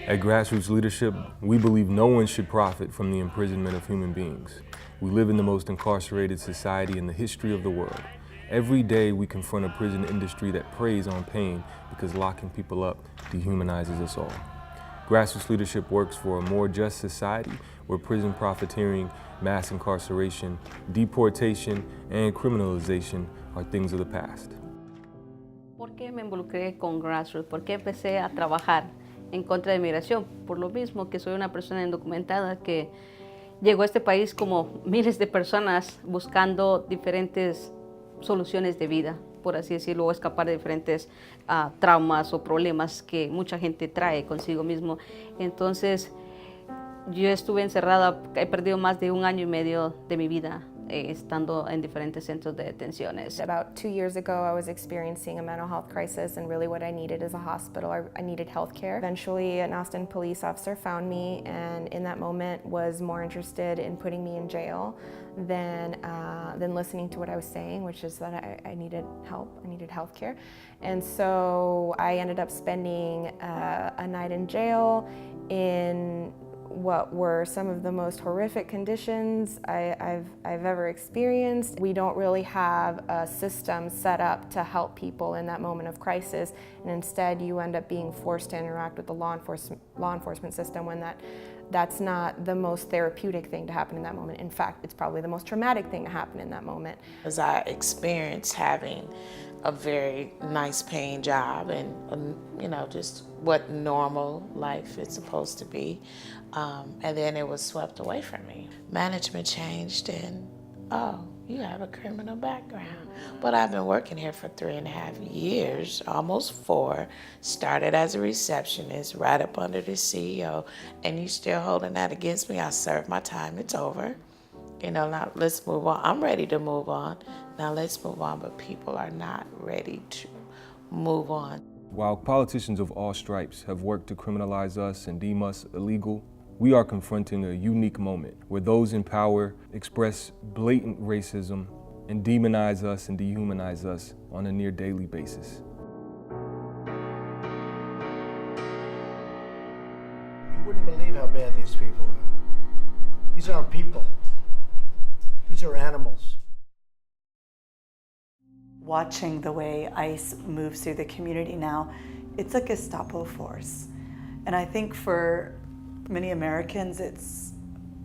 At Grassroots Leadership, we believe no one should profit from the imprisonment of human beings. We live in the most incarcerated society in the history of the world. Every day we confront a prison industry that preys on pain because locking people up dehumanizes us all. Grassroots Leadership works for a more just society where prison profiteering, mass incarceration, deportation, and criminalization are things of the past. ¿Por qué me involucré con Grassroots? ¿Por qué empecé a trabajar en contra de migración? Por lo mismo que soy una persona indocumentada que llegó a este país como miles de personas buscando diferentes soluciones de vida, por así decirlo, o escapar de diferentes traumas o problemas que mucha gente trae consigo mismo. Entonces, yo estuve encerrada, he perdido más de 1 año y medio de mi vida estando en diferentes centros de detenciones. About 2 years ago, I was experiencing a mental health crisis, and really what I needed is a hospital. I needed health care. Eventually, an Austin police officer found me, and in that moment was more interested in putting me in jail than listening to what I was saying, which is that I needed help, I needed health care. And so I ended up spending a night in jail in what were some of the most horrific conditions I've ever experienced. We don't really have a system set up to help people in that moment of crisis, and instead you end up being forced to interact with the law enforcement system when that's not the most therapeutic thing to happen in that moment. In fact, it's probably the most traumatic thing to happen in that moment. As I experienced having a very nice paying job and just what normal life is supposed to be. And then it was swept away from me. Management changed and, oh, you have a criminal background. But I've been working here for 3.5 years, almost 4, started as a receptionist right up under the CEO, and you still holding that against me. I served my time, it's over. Now let's move on. I'm ready to move on. Now let's move on, but people are not ready to move on. While politicians of all stripes have worked to criminalize us and deem us illegal, we are confronting a unique moment where those in power express blatant racism and demonize us and dehumanize us on a near daily basis. You wouldn't believe how bad these people are. These aren't people. These are animals. Watching the way ICE moves through the community now, it's a Gestapo force. And I think for many Americans,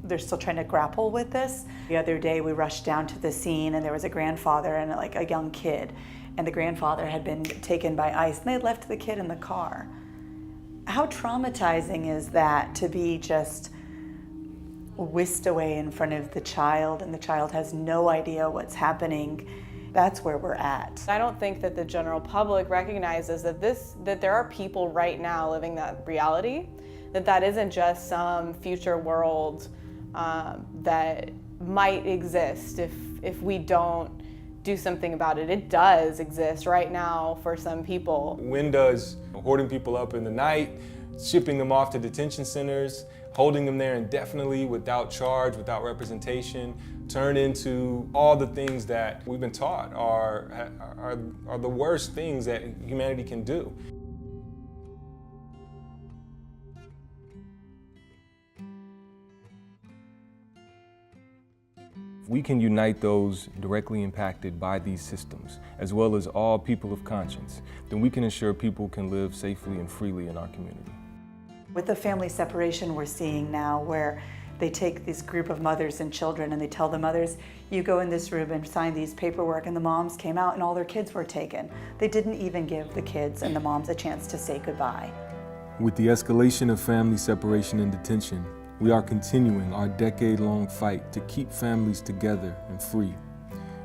they're still trying to grapple with this. The other day we rushed down to the scene and there was a grandfather and like a young kid, and the grandfather had been taken by ICE and they had left the kid in the car. How traumatizing is that, to be just whisked away in front of the child and the child has no idea what's happening? That's where we're at. I don't think that the general public recognizes that there are people right now living that reality, that isn't just some future world that might exist if we don't do something about it. It does exist right now for some people. When does hoarding people up in the night, shipping them off to detention centers, holding them there indefinitely without charge, without representation, turn into all the things that we've been taught are the worst things that humanity can do? If we can unite those directly impacted by these systems, as well as all people of conscience, then we can ensure people can live safely and freely in our community. With the family separation we're seeing now, where they take this group of mothers and children and they tell the mothers, you go in this room and sign these paperwork, and the moms came out and all their kids were taken. They didn't even give the kids and the moms a chance to say goodbye. With the escalation of family separation and detention, we are continuing our decade-long fight to keep families together and free.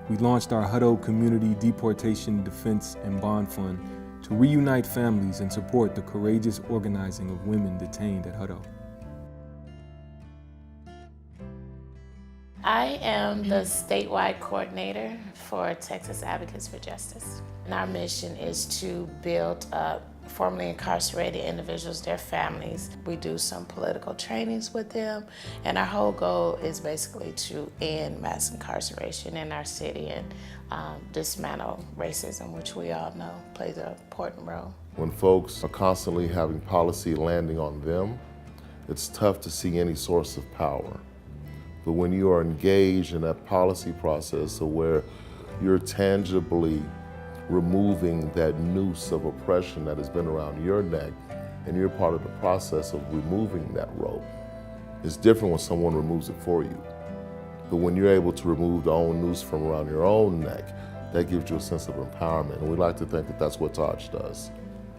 We launched our Hutto Community Deportation Defense and Bond Fund to reunite families and support the courageous organizing of women detained at Hutto. I am the statewide coordinator for Texas Advocates for Justice. And our mission is to build up formerly incarcerated individuals, their families. We do some political trainings with them, and our whole goal is basically to end mass incarceration in our city and dismantle racism, which we all know plays an important role. When folks are constantly having policy landing on them, it's tough to see any source of power. But when you are engaged in that policy process of where you're tangibly removing that noose of oppression that has been around your neck, and you're part of the process of removing that rope, it's different when someone removes it for you. But when you're able to remove the own noose from around your own neck, that gives you a sense of empowerment. And we like to think that that's what Taj does.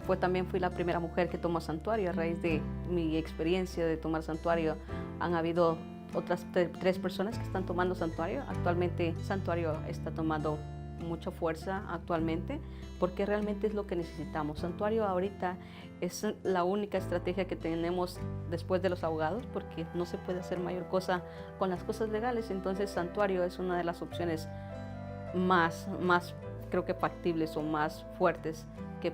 Pues también fui la primera mujer que tomó santuario. A raíz de mi experiencia de tomar santuario, han habido otras 3 personas que están tomando santuario. Actualmente santuario está tomando mucha fuerza actualmente porque realmente es lo que necesitamos. Santuario ahorita es la única estrategia que tenemos después de los abogados porque no se puede hacer mayor cosa con las cosas legales. Entonces santuario es una de las opciones más creo que factibles o más fuertes que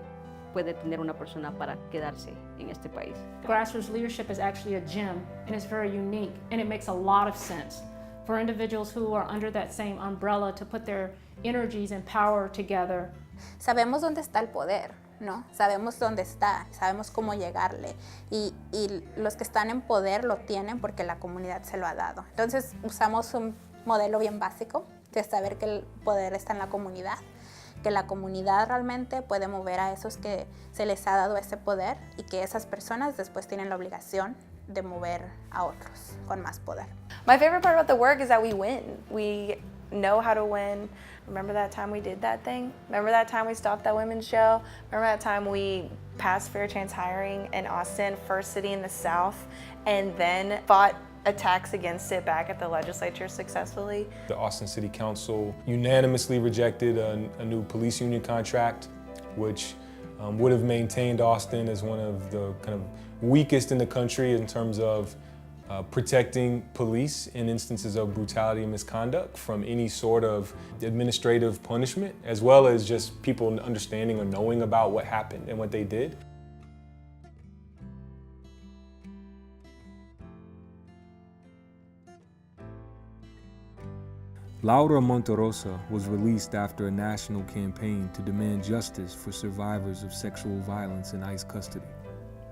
puede tener una persona para quedarse en este país. Grassroots Leadership is actually a gem, and it's very unique, and it makes a lot of sense for individuals who are under that same umbrella to put their energies and power together. Sabemos dónde está el poder, ¿no? Sabemos dónde está, sabemos cómo llegarle, y los que están en poder lo tienen porque la comunidad se lo ha dado. Entonces usamos un modelo bien básico de saber que el poder está en la comunidad, que la comunidad realmente puede mover a esos que se les ha dado ese poder y que esas personas después tienen la obligación de mover a otros con más poder. My favorite part about the work is that we win. We know how to win. Remember that time we did that thing? Remember that time we stopped that women's jail? Remember that time we passed fair chance hiring in Austin, first city in the South, and then fought attacks against it back at the legislature successfully? The Austin City Council unanimously rejected a new police union contract, which would have maintained Austin as one of the kind of weakest in the country in terms of protecting police in instances of brutality and misconduct from any sort of administrative punishment, as well as just people understanding or knowing about what happened and what they did. Laura Monterosa was released after a national campaign to demand justice for survivors of sexual violence in ICE custody.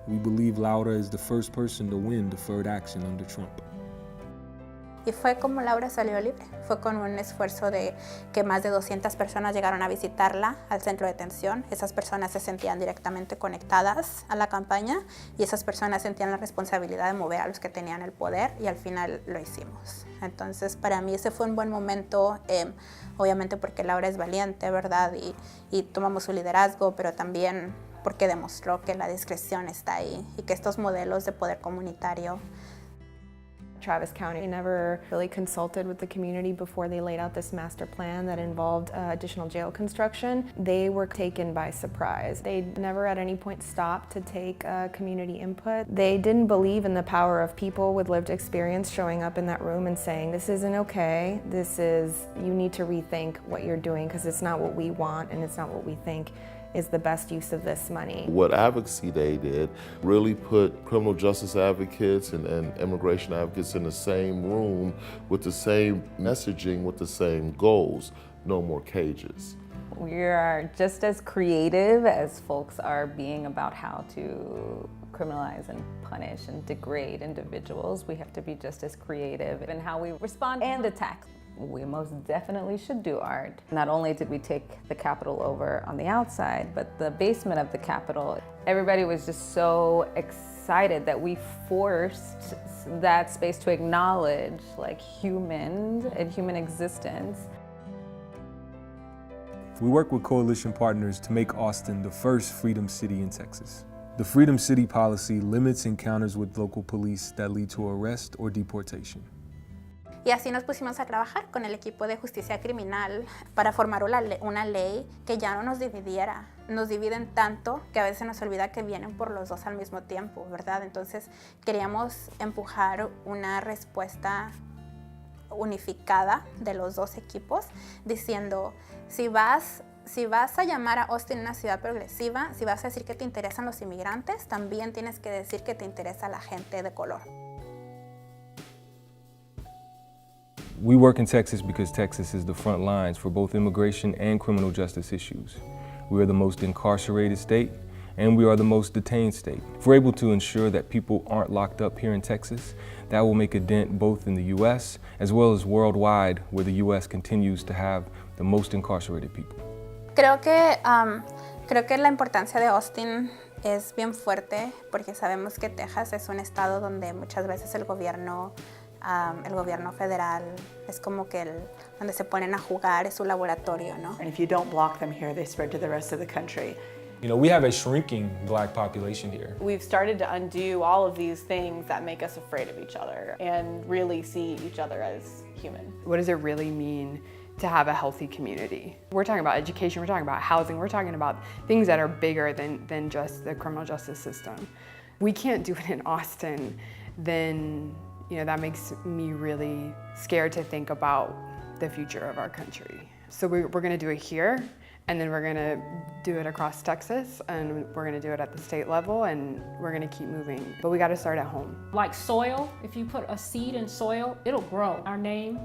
We believe Laura is the first person to win deferred action under Trump. Y fue como Laura salió libre, fue con un esfuerzo de que más de 200 personas llegaron a visitarla al centro de detención. Esas personas se sentían directamente conectadas a la campaña y esas personas sentían la responsabilidad de mover a los que tenían el poder y al final lo hicimos. Entonces para mí ese fue un buen momento, obviamente porque Laura es valiente, ¿verdad? Y tomamos su liderazgo, pero también porque demostró que la discreción está ahí y que estos modelos de poder comunitario. Travis County never really consulted with the community before they laid out this master plan that involved additional jail construction. They were taken by surprise. They never at any point stopped to take community input. They didn't believe in the power of people with lived experience showing up in that room and saying, this isn't okay, you need to rethink what you're doing because it's not what we want and it's not what we think is the best use of this money. What Advocacy Day did really put criminal justice advocates and immigration advocates in the same room with the same messaging, with the same goals. No more cages. We are just as creative as folks are being about how to criminalize and punish and degrade individuals. We have to be just as creative in how we respond and attack. We most definitely should do art. Not only did we take the Capitol over on the outside, but the basement of the Capitol, everybody was just so excited that we forced that space to acknowledge like humans and human existence. We work with coalition partners to make Austin the first Freedom City in Texas. The Freedom City policy limits encounters with local police that lead to arrest or deportation. Y así nos pusimos a trabajar con el equipo de justicia criminal para formar una ley que ya no nos dividiera. Nos dividen tanto que a veces nos olvida que vienen por los dos al mismo tiempo, ¿verdad? Entonces queríamos empujar una respuesta unificada de los dos equipos diciendo, si si vas a llamar a Austin una ciudad progresiva, si vas a decir que te interesan los inmigrantes, también tienes que decir que te interesa la gente de color. We work in Texas because Texas is the front lines for both immigration and criminal justice issues. We are the most incarcerated state, and we are the most detained state. If we're able to ensure that people aren't locked up here in Texas, that will make a dent both in the U.S. as well as worldwide, where the U.S. continues to have the most incarcerated people. Creo que la importancia de Austin es bien fuerte porque sabemos que Texas es un estado donde muchas veces el gobierno federal es como que donde se ponen a jugar, es su laboratorio, ¿no? And if you don't block them here, they spread to the rest of the country. You know, we have a shrinking black population here. We've started to undo all of these things that make us afraid of each other and really see each other as human. What does it really mean to have a healthy community? We're talking about education, we're talking about housing, we're talking about things that are bigger than just the criminal justice system. We can't do it in Austin, then that makes me really scared to think about the future of our country. So we're gonna do it here, and then we're gonna do it across Texas, and we're gonna do it at the state level, and we're gonna keep moving. But we gotta start at home. Like soil, if you put a seed in soil, it'll grow. Our name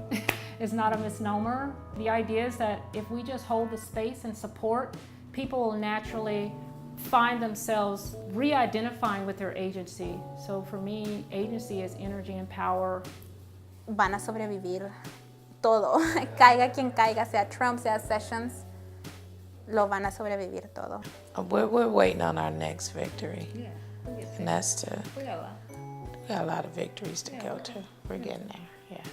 is not a misnomer. The idea is that if we just hold the space and support, people will naturally find themselves re-identifying with their agency. So for me, agency is energy and power. Van a sobrevivir todo, caiga quien caiga, sea Trump, sea Sessions, lo van a sobrevivir todo. We're waiting on our next victory. Yeah, and that's we got a lot of victories to go to. We're getting there, yeah.